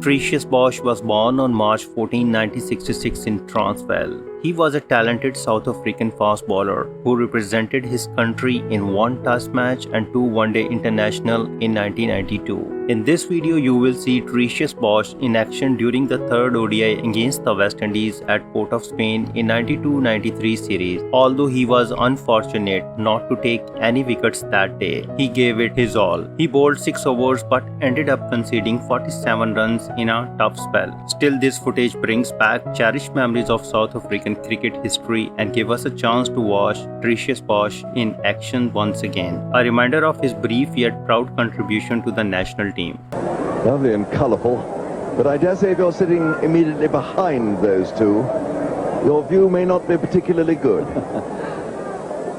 Tertius Bosch was born on March 14, 1966 in Transvaal. He was a talented South African fast bowler who represented his country in one Test match and two One-Day International in 1992. In this video, you will see Tertius Bosch in action during the third ODI against the West Indies at Port of Spain in 92-93 series. Although he was unfortunate not to take any wickets that day, he gave it his all. He bowled 6 overs but ended up conceding 47 runs in a tough spell. Still, this footage brings back cherished memories of South African cricket history and give us a chance to watch Tertius Bosch in action once again. A reminder of his brief yet proud contribution to the national team. Lovely and colourful, but I dare say if you're sitting immediately behind those two, your view may not be particularly good.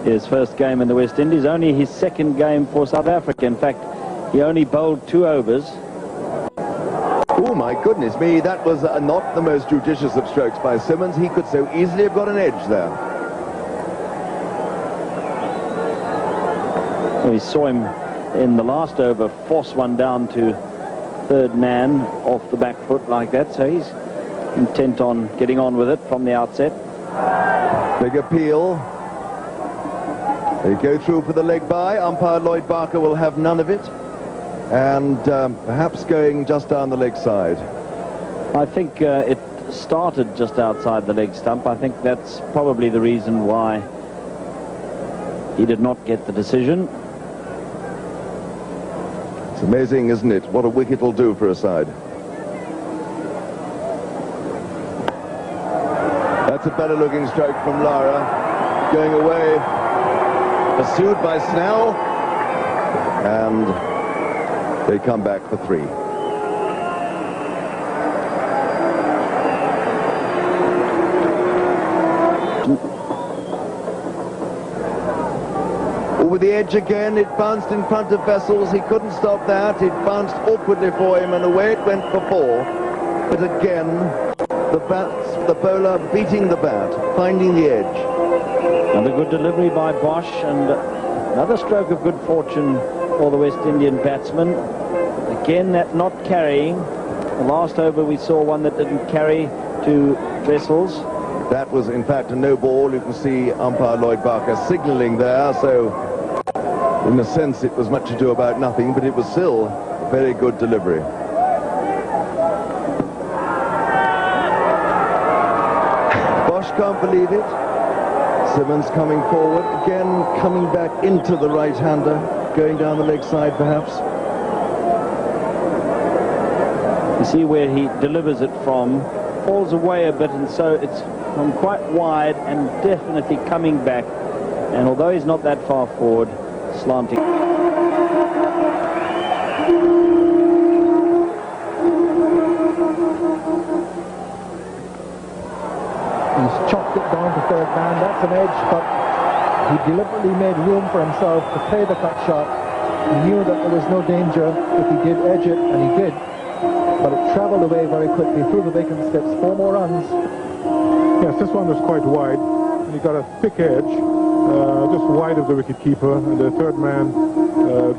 His first game in the West Indies, only his second game for South Africa. In fact, he only bowled 2 overs. Oh my goodness me, that was not the most judicious of strokes by Simmons. He could so easily have got an edge there. Well, we saw him in the last over force one down to third man off the back foot like that, so he's intent on getting on with it from the outset. Big appeal. They go through for the leg bye. Umpire Lloyd Barker will have none of it. And perhaps going just down the leg side. I think it started just outside the leg stump. I think that's probably the reason why he did not get the decision. It's amazing, isn't it, what a wicket will do for a side. That's a better looking stroke from Lara. Going away, pursued by Snell. And they come back for 3. Over the edge again, it bounced in front of Vessels. He couldn't stop that. It bounced awkwardly for him, and away it went for 4. But again, the bowler beating the bat, finding the edge. And a good delivery by Bosch, and another stroke of good fortune for the West Indian batsman. Again, that not carrying. The last over we saw one that didn't carry to Vessels. That was in fact a no ball. You can see umpire Lloyd Barker signalling there, so in a sense it was much ado about nothing, but it was still a very good delivery. Bosch can't believe it. Simmons coming forward, again coming back into the right-hander, going down the leg side perhaps. You see where he delivers it from, falls away a bit, and so it's from quite wide and definitely coming back. And although he's not that far forward, slanting. He's chopped it down to third man. That's an edge, but he deliberately made room for himself to play the cut shot. He knew that there was no danger if he did edge it, and he did. But it travelled away very quickly through the vacant slips. 4 more runs. Yes, this one was quite wide. And he got a thick edge, just wide of the wicketkeeper, and the third man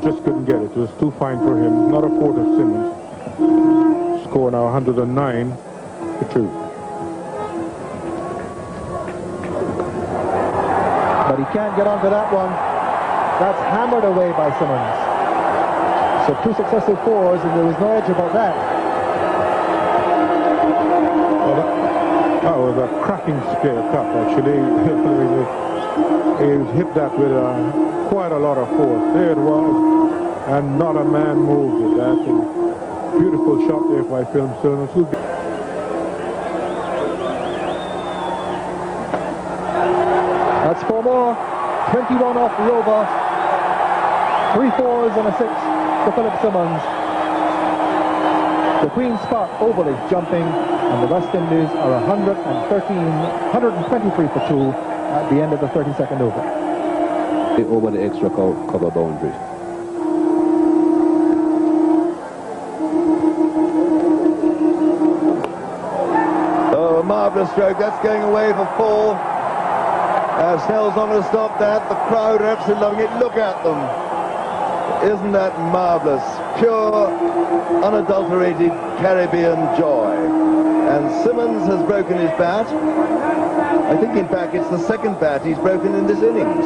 just couldn't get it. It was too fine for him. Not a fault of Simmons. Score now 109 to 2. But he can't get onto that one. That's hammered away by Simmons. So 2 successive 4s, and there was no edge about that. That was a cracking scale cut, actually. He hit that with quite a lot of force. There it was, and not a man moved it. That's a beautiful shot there by Film Simmons. That's 4 more. 21 off the over. 3 4s and a 6 for Philip Simmons. The Queen's Park Oval is jumping, and the West Indies are 123 for 2 at the end of the 32nd over. Over the extra cover boundary. Oh, a marvellous stroke. That's going away for 4. Snell's not going to stop that. The crowd are absolutely loving it. Look at them. Isn't that marvellous? pure, unadulterated Caribbean joy. And Simmons has broken his bat. I think, in fact, it's the second bat he's broken in this innings.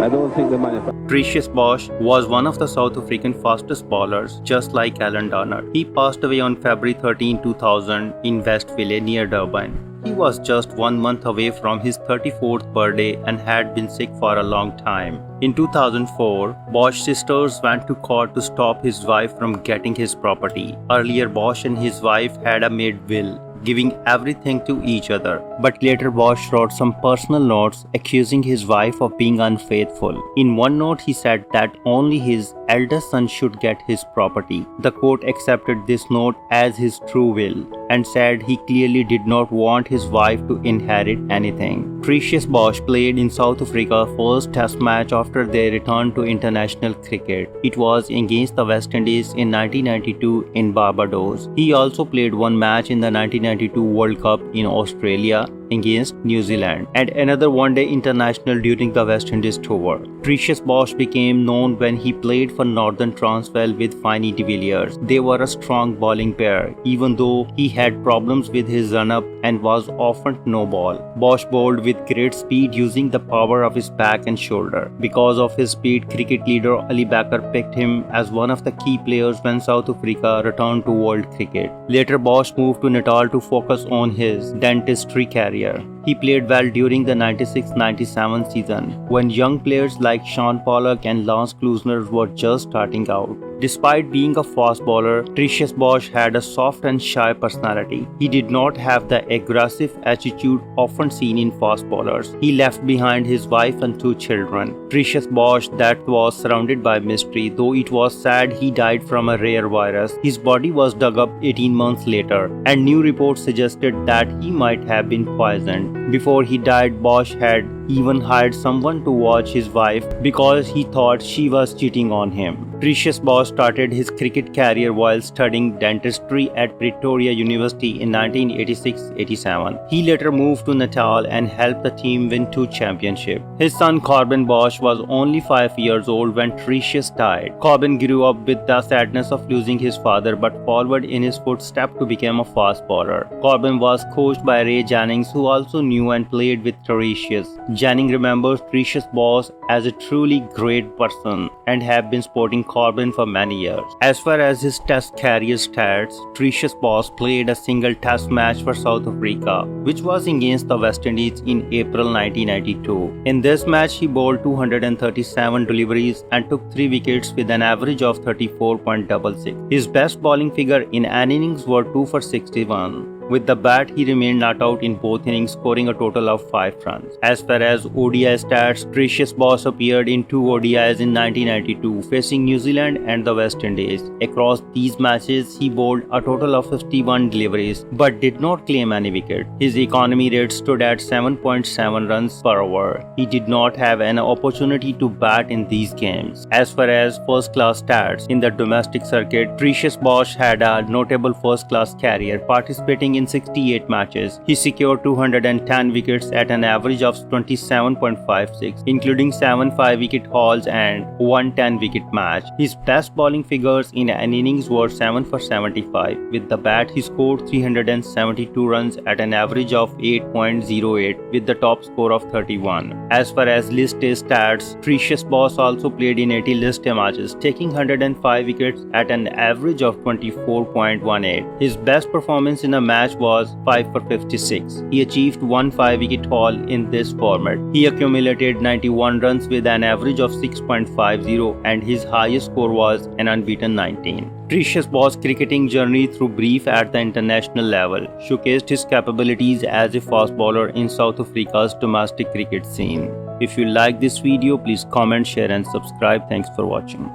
I don't think the manufacturer. Tertius Bosch was one of the South African fastest bowlers, just like Alan Donner. He passed away on February 13, 2000 in Westville near Durban. He was just 1 month away from his 34th birthday and had been sick for a long time. In 2004, Bosch's sisters went to court to stop his wife from getting his property. Earlier, Bosch and his wife had a made will, giving everything to each other. But later Bosch wrote some personal notes accusing his wife of being unfaithful. In one note he said that only his eldest son should get his property. The court accepted this note as his true will and said he clearly did not want his wife to inherit anything. Tertius Bosch played in South Africa's first test match after their return to international cricket. It was against the West Indies in 1992 in Barbados. He also played one match in the 1992 World Cup in Australia against New Zealand and another one-day international during the West Indies tour. Tertius Bosch became known when he played for Northern Transvaal with Finey de Villiers. They were a strong bowling pair, even though he had problems with his run-up and was often no ball. Bosch bowled with great speed using the power of his back and shoulder. Because of his speed, cricket leader Ali Baker picked him as one of the key players when South Africa returned to world cricket. Later Bosch moved to Natal to focus on his dentistry career. He played well during the 96-97 season, when young players like Sean Pollock and Lance Klusener were just starting out. Despite being a fast bowler, Tertius Bosch had a soft and shy personality. He did not have the aggressive attitude often seen in fast bowlers. He left behind his wife and 2 children. Tertius Bosch that was surrounded by mystery, though it was sad he died from a rare virus. His body was dug up 18 months later, and new reports suggested that he might have been poisoned. Before he died, Bosch had even hired someone to watch his wife because he thought she was cheating on him. Tertius Bosch started his cricket career while studying dentistry at Pretoria University in 1986-87. He later moved to Natal and helped the team win 2 championships. His son Corbin Bosch was only 5 years old when Tertius died. Corbin grew up with the sadness of losing his father but followed in his footsteps to become a fast bowler. Corbin was coached by Ray Jennings, who also knew and played with Tertius. Jennings remembers Tertius Bosch as a truly great person and have been supporting Corbin for many years. As far as his test career stats, Tertius Bosch played a single test match for South Africa, which was against the West Indies in April 1992. In this match, he bowled 237 deliveries and took 3 wickets with an average of 34.66. His best bowling figure in an innings were 2 for 61. With the bat, he remained not out in both innings, scoring a total of 5 runs. As far as ODI stats, Tertius Bosch appeared in 2 ODIs in 1992, facing New Zealand and the West Indies. Across these matches, he bowled a total of 51 deliveries, but did not claim any wicket. His economy rate stood at 7.7 runs per over. He did not have an opportunity to bat in these games. As far as first-class stats in the domestic circuit, Tertius Bosch had a notable first-class career, participating in 68 matches. He secured 210 wickets at an average of 27.56, including 7 5-wicket hauls and 1 10-wicket match. His best bowling figures in an innings were 7 for 75. With the bat, he scored 372 runs at an average of 8.08 with the top score of 31. As far as List A stats, Tertius Bosch also played in 80 List A matches, taking 105 wickets at an average of 24.18. His best performance in a match was 5 for 56. He achieved 1 5-wicket haul in this format. He accumulated 91 runs with an average of 6.50 and his highest score was an unbeaten 19. Tertius Bosch's cricketing journey, through brief at the international level, showcased his capabilities as a fast bowler in South Africa's domestic cricket scene. If you like this video, please comment, share and subscribe. Thanks for watching.